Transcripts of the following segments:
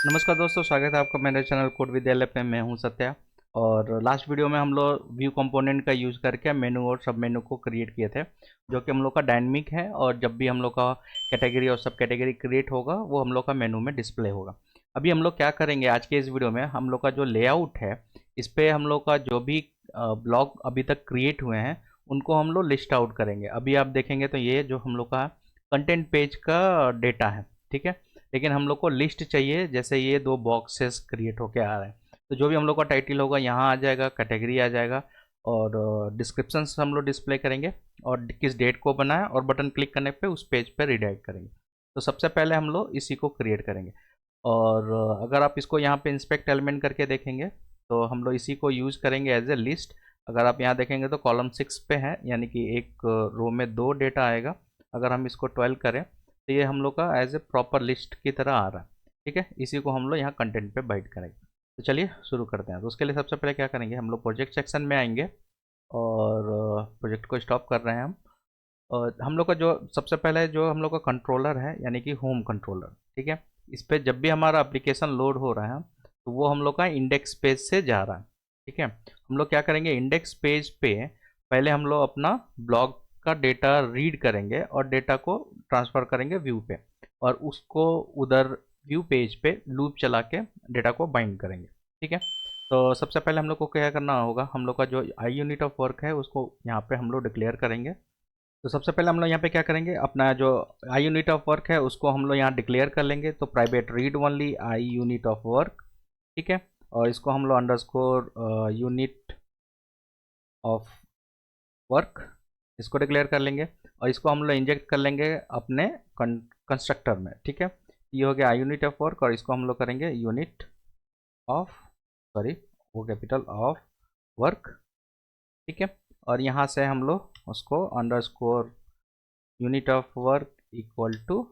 नमस्कार दोस्तों, स्वागत है आपका मेरे चैनल कोड विद्यालय पे। मैं हूं सत्या। और लास्ट वीडियो में हम लोग व्यू कंपोनेंट का यूज़ करके मेनू और सब मेनू को क्रिएट किए थे, जो कि हम लोग का डायनेमिक है। और जब भी हम लोग का कैटेगरी और सब कैटेगरी क्रिएट होगा वो हम लोग का मेनू में डिस्प्ले होगा। अभी हम लोग क्या करेंगे आज के इस वीडियो में, हम लोग का जो लेआउट है इस पर हम लोग का जो भी ब्लॉग अभी तक क्रिएट हुए हैं उनको हम लोग लिस्ट आउट करेंगे। अभी आप देखेंगे तो ये जो हम लोग का कंटेंट पेज का डेटा है, ठीक है। लेकिन हम लोग को लिस्ट चाहिए, जैसे ये दो बॉक्सेस क्रिएट होके आ रहे हैं। तो जो भी हम लोग का टाइटल होगा यहाँ आ जाएगा, कैटेगरी आ जाएगा, और डिस्क्रिप्शन हम लोग डिस्प्ले करेंगे और किस डेट को बनाया, और बटन क्लिक करने पे उस पेज पे रिडायरेक्ट करेंगे। तो सबसे पहले हम लोग इसी को क्रिएट करेंगे। और अगर आप इसको यहाँ पे इंस्पेक्ट एलिमेंट करके देखेंगे तो हम लोग इसी को यूज़ करेंगे एज ए लिस्ट। अगर आप यहाँ देखेंगे तो कॉलम 6 पे है, यानी कि एक रो में दो डेटा आएगा। अगर हम इसको 12 करें तो ये हम लोग का एज ए प्रॉपर लिस्ट की तरह आ रहा है, ठीक है। इसी को हम लोग यहाँ कंटेंट पे बाइट करेंगे। तो चलिए शुरू करते हैं। तो उसके लिए सबसे पहले क्या करेंगे, हम लोग प्रोजेक्ट सेक्शन में आएंगे और प्रोजेक्ट को स्टॉप कर रहे हैं हम। और हम लोग का जो सबसे पहले जो हम लोग का कंट्रोलर है, यानी कि होम कंट्रोलर, ठीक है। इस पर जब भी हमारा एप्लीकेशन लोड हो रहा है तो वो हम लोग का इंडेक्स पेज से जा रहा है, ठीक है। हम लोग क्या करेंगे, इंडेक्स पेज पे पहले हम लोग अपना ब्लॉग का डेटा रीड करेंगे और डेटा को ट्रांसफ़र करेंगे व्यू पे, और उसको उधर व्यू पेज पे लूप चला के डेटा को बाइंड करेंगे, ठीक है। तो सबसे पहले हम लोग को क्या करना होगा, हम लोग का जो आई यूनिट ऑफ वर्क है उसको यहाँ पे हम लोग डिक्लेयर करेंगे। तो सबसे पहले हम लोग यहाँ पे क्या करेंगे, अपना जो आई यूनिट ऑफ वर्क है उसको हम लोग यहाँ डिक्लेयर कर लेंगे। तो private read only I unit of work, ठीक है। और इसको हम लोग अंडरस्कोर यूनिट ऑफ वर्क इसको डिक्लेयर कर लेंगे, और इसको हम लोग इंजेक्ट कर लेंगे अपने कंस्ट्रक्टर में, ठीक है। ये हो गया आई यूनिट ऑफ वर्क, और इसको हम लोग करेंगे यूनिट ऑफ, सॉरी, वो कैपिटल ऑफ वर्क, ठीक है। और यहाँ से हम लोग उसको underscore unit of work equal to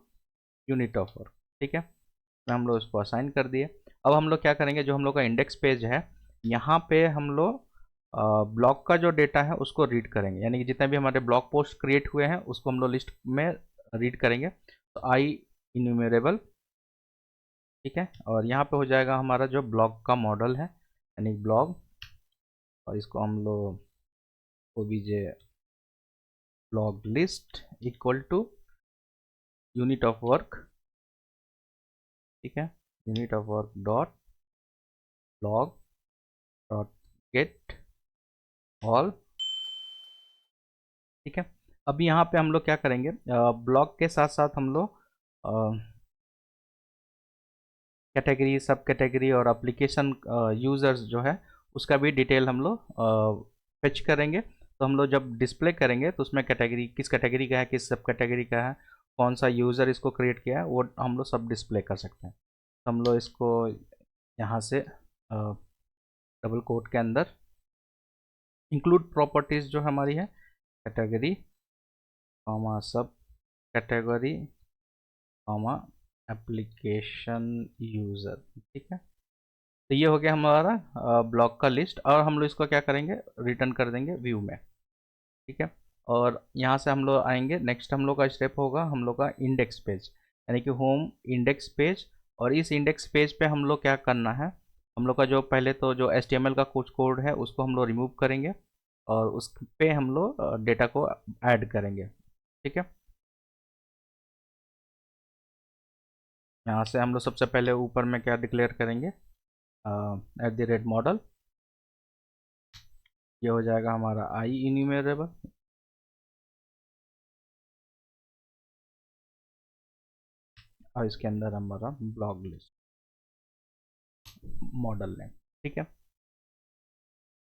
unit of work, ठीक है। तो हम लोग उसको असाइन कर दिए। अब हम लोग क्या करेंगे, जो हम लोग का इंडेक्स पेज है यहाँ पे हम लोग ब्लॉग का जो डेटा है उसको रीड करेंगे, यानी कि जितने भी हमारे ब्लॉग पोस्ट क्रिएट हुए हैं उसको हम लोग लिस्ट में रीड करेंगे। तो आई इन्यूमरेबल, ठीक है। और यहाँ पे हो जाएगा हमारा जो ब्लॉग का मॉडल है, यानी ब्लॉग, और इसको हम लोग OBJ blog list equal to unit of work, ठीक है। Unit of work dot blog dot get all, ठीक है। अब यहाँ पे हम लोग क्या करेंगे, ब्लॉग के साथ साथ हम लोग कैटेगरी, सब कैटेगरी और एप्लीकेशन यूज़र्स जो है उसका भी डिटेल हम लोग फेच करेंगे। तो हम लोग जब डिस्प्ले करेंगे तो उसमें कैटेगरी किस कैटेगरी का है, किस सब कैटेगरी का है, कौन सा यूज़र इसको क्रिएट किया है, वो हम लोग सब डिस्प्ले कर सकते हैं। तो हम लोग इसको यहाँ से डबल कोट के अंदर इंक्लूड प्रॉपर्टीज़ जो हमारी है, कैटेगरी कॉमा सब कैटेगरी कॉमा एप्लीकेशन यूज़र, ठीक है। तो ये हो गया हमारा ब्लॉक का लिस्ट, और हम लोग इसको क्या करेंगे, रिटर्न कर देंगे व्यू में, ठीक है। और यहाँ से हम लोग आएंगे, नेक्स्ट हम लोग का स्टेप होगा हम लोग का इंडेक्स पेज, यानी कि होम इंडेक्स पेज। और इस इंडेक्स पेज पे हम लोग क्या करना है, हम लोग का जो पहले तो जो HTML का कुछ कोड है उसको हम लोग रिमूव करेंगे, और उस पे हम लोग डेटा को ऐड करेंगे, ठीक है। यहाँ से हम लोग सबसे पहले ऊपर में क्या डिक्लेयर करेंगे, @मॉडल, ये हो जाएगा हमारा आई इन्यूमरेबल, और इसके अंदर हमारा ब्लॉग लिस्ट मॉडल नेम, ठीक है।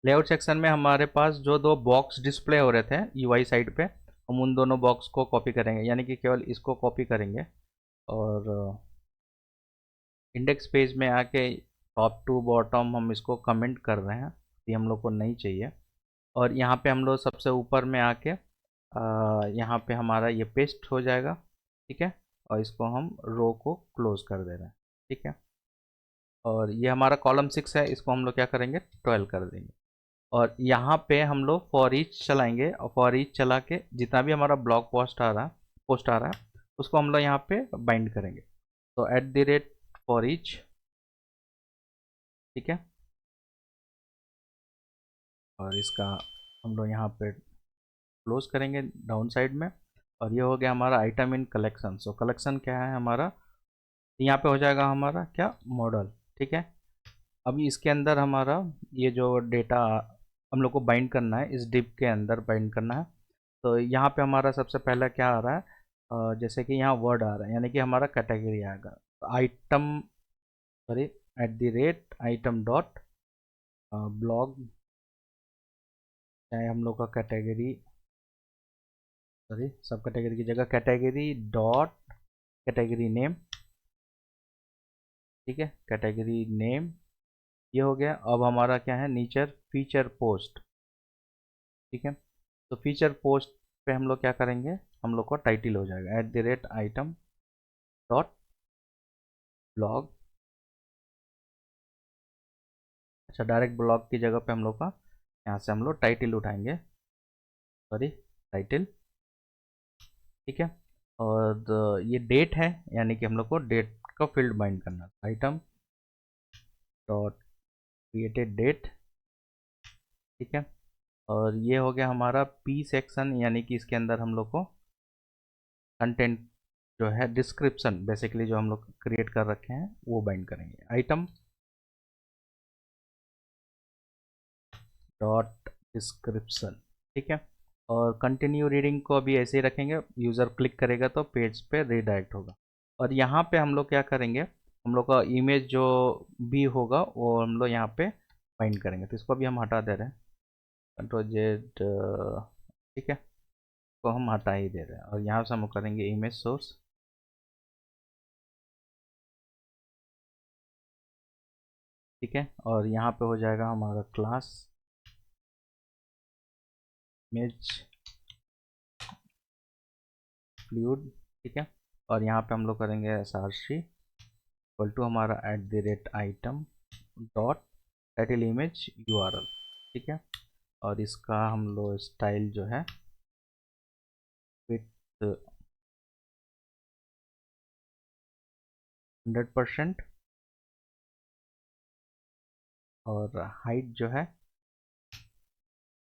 लेआउट सेक्शन में हमारे पास जो दो बॉक्स डिस्प्ले हो रहे थे यूआई साइड पे, हम उन दोनों बॉक्स को कॉपी करेंगे, यानी कि केवल इसको कॉपी करेंगे। और इंडेक्स पेज में आके टॉप टू बॉटम हम इसको कमेंट कर रहे हैं, ये हम लोग को नहीं चाहिए। और यहाँ पे हम लोग सबसे ऊपर में आके यहाँ पे हमारा ये पेस्ट हो जाएगा, ठीक है। और इसको हम रो को क्लोज कर दे रहे हैं, ठीक है। और ये हमारा कॉलम 6 है, इसको हम लोग क्या करेंगे, 12 कर देंगे। और यहाँ पे हम लोग फॉर ईच चलाएंगे, और फॉर ईच चला के जितना भी हमारा ब्लॉग पोस्ट आ रहा है उसको हम लोग यहाँ पे बाइंड करेंगे। तो @ फॉर ईच ठीक है। और इसका हम लोग यहाँ पे क्लोज करेंगे डाउन साइड में। और ये हो गया हमारा आइटम इन कलेक्शन। सो कलेक्शन क्या है हमारा, यहाँ पे हो जाएगा हमारा क्या, मॉडल। ठीक है। अभी इसके अंदर हमारा ये जो डेटा हम लोग को बाइंड करना है, इस डिप के अंदर बाइंड करना है। तो यहाँ पे हमारा सबसे पहला क्या आ रहा है, जैसे कि यहाँ वर्ड आ रहा है, यानी कि हमारा कैटेगरी आएगा। Item, sorry, at the rate item dot blog, चाहे हम लोग का कैटेगरी, सॉरी, सब कैटेगरी की जगह कैटेगरी डॉट कैटेगरी नेम। ठीक है, कैटेगरी नेम ये हो गया। अब हमारा क्या है, नीचर फीचर पोस्ट। ठीक है। तो फीचर पोस्ट पे हम लोग क्या करेंगे, हम लोग का टाइटल हो जाएगा at the rate item dot blog. अच्छा, डायरेक्ट ब्लॉग की जगह पे हम लोग का यहाँ से हम लोग टाइटल उठाएंगे, सॉरी, टाइटल। ठीक है। और ये डेट है, यानी कि हम लोग को डेट का फील्ड बाइंड करना, आइटम डॉट क्रिएटेड डेट। ठीक है। और ये हो गया हमारा पी सेक्शन, यानी कि इसके अंदर हम लोग को कंटेंट जो है, डिस्क्रिप्शन बेसिकली जो हम लोग क्रिएट कर रखे हैं वो बाइंड करेंगे, आइटम डॉट डिस्क्रिप्शन। ठीक है। और कंटिन्यू रीडिंग को अभी ऐसे ही रखेंगे, यूज़र क्लिक करेगा तो पेज पे रीडायरेक्ट होगा। और यहाँ पे हम लोग क्या करेंगे, हम लोग का इमेज जो भी होगा वो हम लोग यहाँ पे बाइंड करेंगे। तो इसको अभी हम हटा दे रहे हैं, कंट्रोल जेड। ठीक है, को हम हटा ही दे रहे हैं। और यहाँ से हम करेंगे इमेज सोर्स। ठीक है। और यहाँ पे हो जाएगा हमारा क्लास इमेज फ्लूइड। ठीक है। और यहाँ पे हम लोग करेंगे src इक्वल टू हमारा at the rate item dot title image URL. ठीक है। और इसका हम लोग स्टाइल जो है विथ 100%, और हाइट जो है,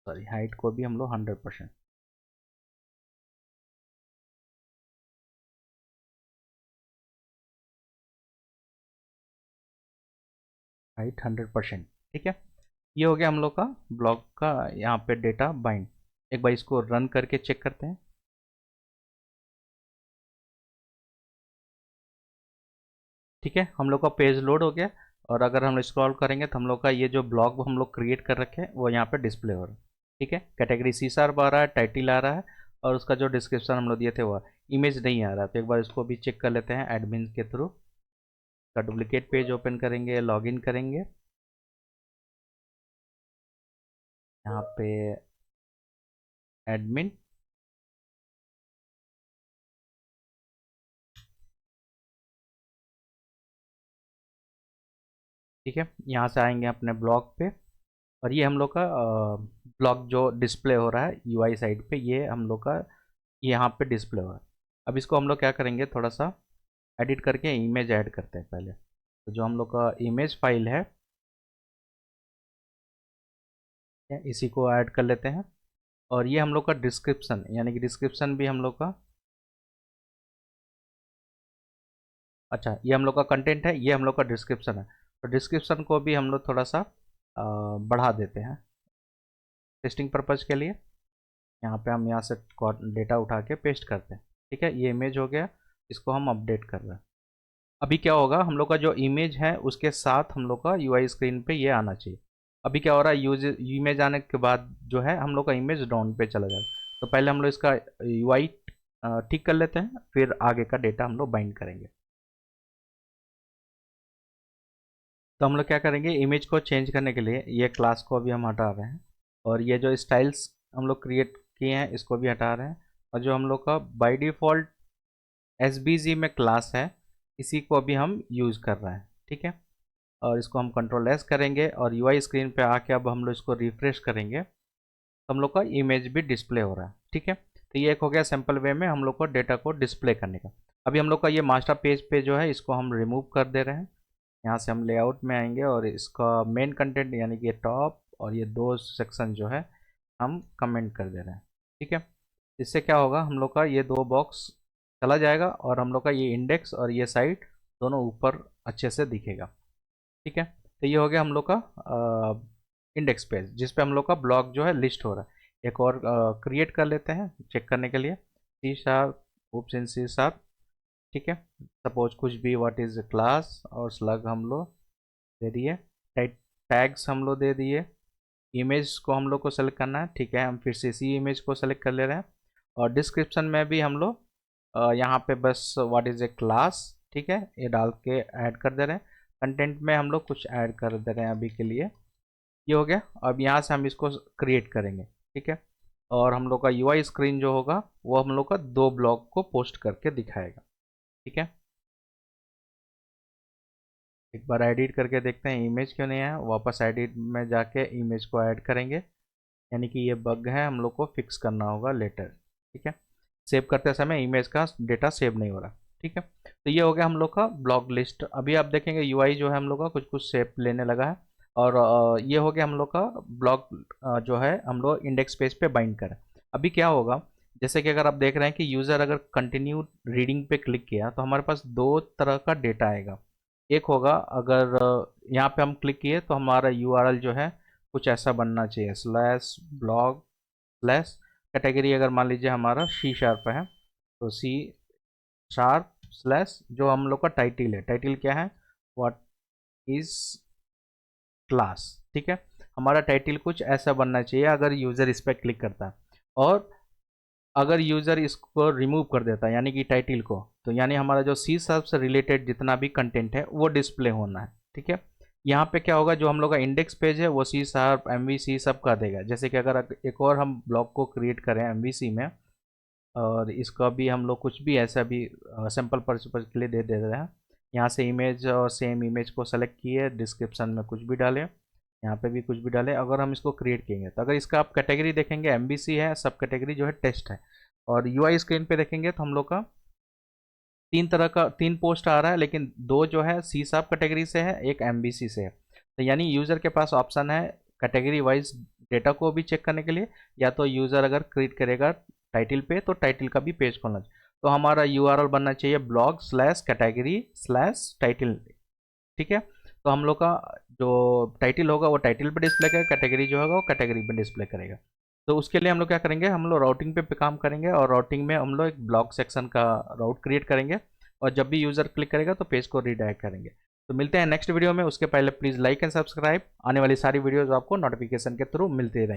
सॉरी, हाइट को भी हम लोग 100%, हाइट 100%। ठीक है। ये हो गया हम लोग का ब्लॉग का यहाँ पे डेटा बाइंड। एक बार इसको रन करके चेक करते हैं। ठीक है, हम लोग का पेज लोड हो गया। और अगर हम स्क्रॉल करेंगे तो हम लोग का ये जो ब्लॉग हम लोग क्रिएट कर रखे हैं वो यहाँ पे डिस्प्ले हो रहा है। ठीक है, कैटेगरी सी शार्प आ रहा है, टाइटल आ रहा है, और उसका जो डिस्क्रिप्शन हम लोग दिए थे वो इमेज नहीं आ रहा। तो एक बार इसको भी चेक कर लेते हैं एडमिन के थ्रू। का डुप्लीकेट पेज ओपन करेंगे, लॉगिन करेंगे, यहाँ पे एडमिन। ठीक है, यहाँ से आएंगे अपने ब्लॉग पे। और ये हम लोग का ब्लॉग जो डिस्प्ले हो रहा है यूआई साइड पे, ये हम लोग का यहाँ पे डिस्प्ले हो रहा है। अब इसको हम लोग क्या करेंगे, थोड़ा सा एडिट करके इमेज ऐड करते हैं पहले। तो जो हम लोग का इमेज फाइल है, इसी को ऐड कर लेते हैं। और ये हम लोग का डिस्क्रिप्शन, यानी कि डिस्क्रिप्शन भी हम लोग का, अच्छा, ये हम लोग का कंटेंट है, ये हम लोग का डिस्क्रिप्शन है। तो डिस्क्रिप्शन को भी हम लोग थोड़ा सा बढ़ा देते हैं टेस्टिंग पर्पज़ के लिए। यहाँ पे हम यहाँ से डेटा उठा के पेस्ट करते हैं। ठीक है, ये इमेज हो गया, इसको हम अपडेट कर रहे हैं। अभी क्या होगा, हम लोग का जो इमेज है उसके साथ हम लोग का यूआई स्क्रीन पे ये आना चाहिए। अभी क्या हो रहा है, यूज इमेज आने के बाद जो है हम लोग का इमेज डाउन पे चला जाएगा। तो पहले हम लोग इसका यूआई ठीक कर लेते हैं, फिर आगे का डेटा हम लोग बाइंड करेंगे। तो हम लोग क्या करेंगे, इमेज को चेंज करने के लिए ये क्लास को अभी हम हटा रहे हैं। और ये जो स्टाइल्स हम लोग क्रिएट किए हैं इसको भी हटा रहे हैं। और जो हम लोग का बाय डिफ़ॉल्ट एसबीजी में क्लास है, इसी को अभी हम यूज़ कर रहे हैं। ठीक है। और इसको हम कंट्रोल एस करेंगे, और यूआई स्क्रीन पे आके अब हम लोग इसको रिफ्रेश करेंगे तो हम लोग का इमेज भी डिस्प्ले हो रहा है। ठीक है। तो ये एक हो गया सिंपल वे में हम लोग को डेटा को डिस्प्ले करने का। अभी हम लोग का ये मास्टर पेज पे जो है इसको हम रिमूव कर दे रहे हैं। यहाँ से हम लेआउट में आएंगे और इसका मेन कंटेंट यानी कि टॉप और ये दो सेक्शन जो है हम कमेंट कर दे रहे हैं। ठीक है, इससे क्या होगा, हम लोग का ये दो बॉक्स चला जाएगा और हम लोग का ये इंडेक्स और ये साइट दोनों ऊपर अच्छे से दिखेगा। ठीक है, तो ये हो गया हम लोग का इंडेक्स पेज जिस पे हम लोग का ब्लॉग जो है लिस्ट हो रहा है। एक और क्रिएट कर लेते हैं चेक करने के लिए, C#, oops in C#। ठीक है, सपोज कुछ भी व्हाट इज क्लास और स्लग हम लोग दे दिए, टैग्स हम लोग दे दिए, इमेज को हम लोग को सेलेक्ट करना है। ठीक है, हम फिर से इसी इमेज को सेलेक्ट कर ले रहे हैं और डिस्क्रिप्शन में भी हम लोग यहाँ पे बस व्हाट इज ए क्लास, ठीक है, ये डाल के ऐड कर दे रहे हैं। कंटेंट में हम लोग कुछ ऐड कर दे रहे हैं अभी के लिए। ये हो गया, अब यहाँ से हम इसको क्रिएट करेंगे। ठीक है, और हम लोग का UI स्क्रीन जो होगा वो हम लोग का दो ब्लॉग को पोस्ट करके दिखाएगा। ठीक है, एक बार एडिट करके देखते हैं इमेज क्यों नहीं है, वापस एडिट में जाके इमेज को ऐड करेंगे, यानी कि ये बग है, हम लोग को फिक्स करना होगा लेटर। ठीक है, सेव करते समय इमेज का डेटा सेव नहीं हो रहा। ठीक है, तो ये हो गया हम लोग का ब्लॉग लिस्ट। अभी आप देखेंगे UI जो है हम लोग का कुछ कुछ शेप लेने लगा है और ये हो गया हम लोग का ब्लॉग जो है हम लोग इंडेक्स पेज पे बाइंड करें। अभी क्या होगा, जैसे कि अगर आप देख रहे हैं कि यूज़र अगर कंटिन्यू रीडिंग पे क्लिक किया तो हमारे पास दो तरह का डेटा आएगा। एक होगा अगर यहाँ पे हम क्लिक किए तो हमारा URL जो है कुछ ऐसा बनना चाहिए, /blog/ कैटेगरी अगर मान लीजिए हमारा C# है तो C# जो हम लोग का टाइटल है, टाइटल क्या है, व्हाट इज क्लास। ठीक है, हमारा टाइटल कुछ ऐसा बनना चाहिए अगर यूज़र इस पर क्लिक करता है। और अगर यूज़र इसको रिमूव कर देता है यानी कि टाइटल को, तो यानी हमारा जो C# से रिलेटेड जितना भी कंटेंट है वो डिस्प्ले होना है। ठीक है, यहाँ पे क्या होगा, जो हम लोग का इंडेक्स पेज है वो C#, MVC सब का देगा। जैसे कि अगर एक और हम ब्लॉग को क्रिएट करें MVC में और इसका भी हम लोग कुछ भी ऐसा भी सैम्पल पर्पज के लिए दे दे रहे हैं, यहाँ से इमेज और सेम इमेज को सेलेक्ट किए, डिस्क्रिप्शन में कुछ भी डालें, यहाँ पे भी कुछ भी डालें। अगर हम इसको क्रिएट करेंगे तो अगर इसका आप कैटेगरी देखेंगे MVC है, सब कैटेगरी जो है टेस्ट है। और UI स्क्रीन पे देखेंगे तो हम लोग का तीन तरह का तीन पोस्ट आ रहा है, लेकिन दो जो है C# कैटेगरी से है, एक MVC से है। तो यानी यूज़र के पास ऑप्शन है कैटेगरी वाइज डेटा को भी चेक करने के लिए, या तो यूज़र अगर क्रिएट करेगा टाइटल पे तो टाइटल का भी पेज खोलना चाहिए। तो हमारा URL बनना चाहिए blog/category/title। ठीक है, तो हम लोग का जो टाइटल होगा वो टाइटल पे डिस्प्ले करेगा, कैटेगरी जो होगा वो कैटेगरी पे डिस्प्ले करेगा। तो उसके लिए हम लोग क्या करेंगे, हम लोग राउटिंग पे काम करेंगे और राउटिंग में हम लोग एक ब्लॉग सेक्शन का राउट क्रिएट करेंगे और जब भी यूज़र क्लिक करेगा तो पेज को रीडायरेक्ट करेंगे। तो मिलते हैं नेक्स्ट वीडियो में, उसके पहले प्लीज़ लाइक एंड सब्सक्राइब, आने वाली सारी वीडियोज़ आपको नोटिफिकेशन के थ्रू मिलते रहेंगे।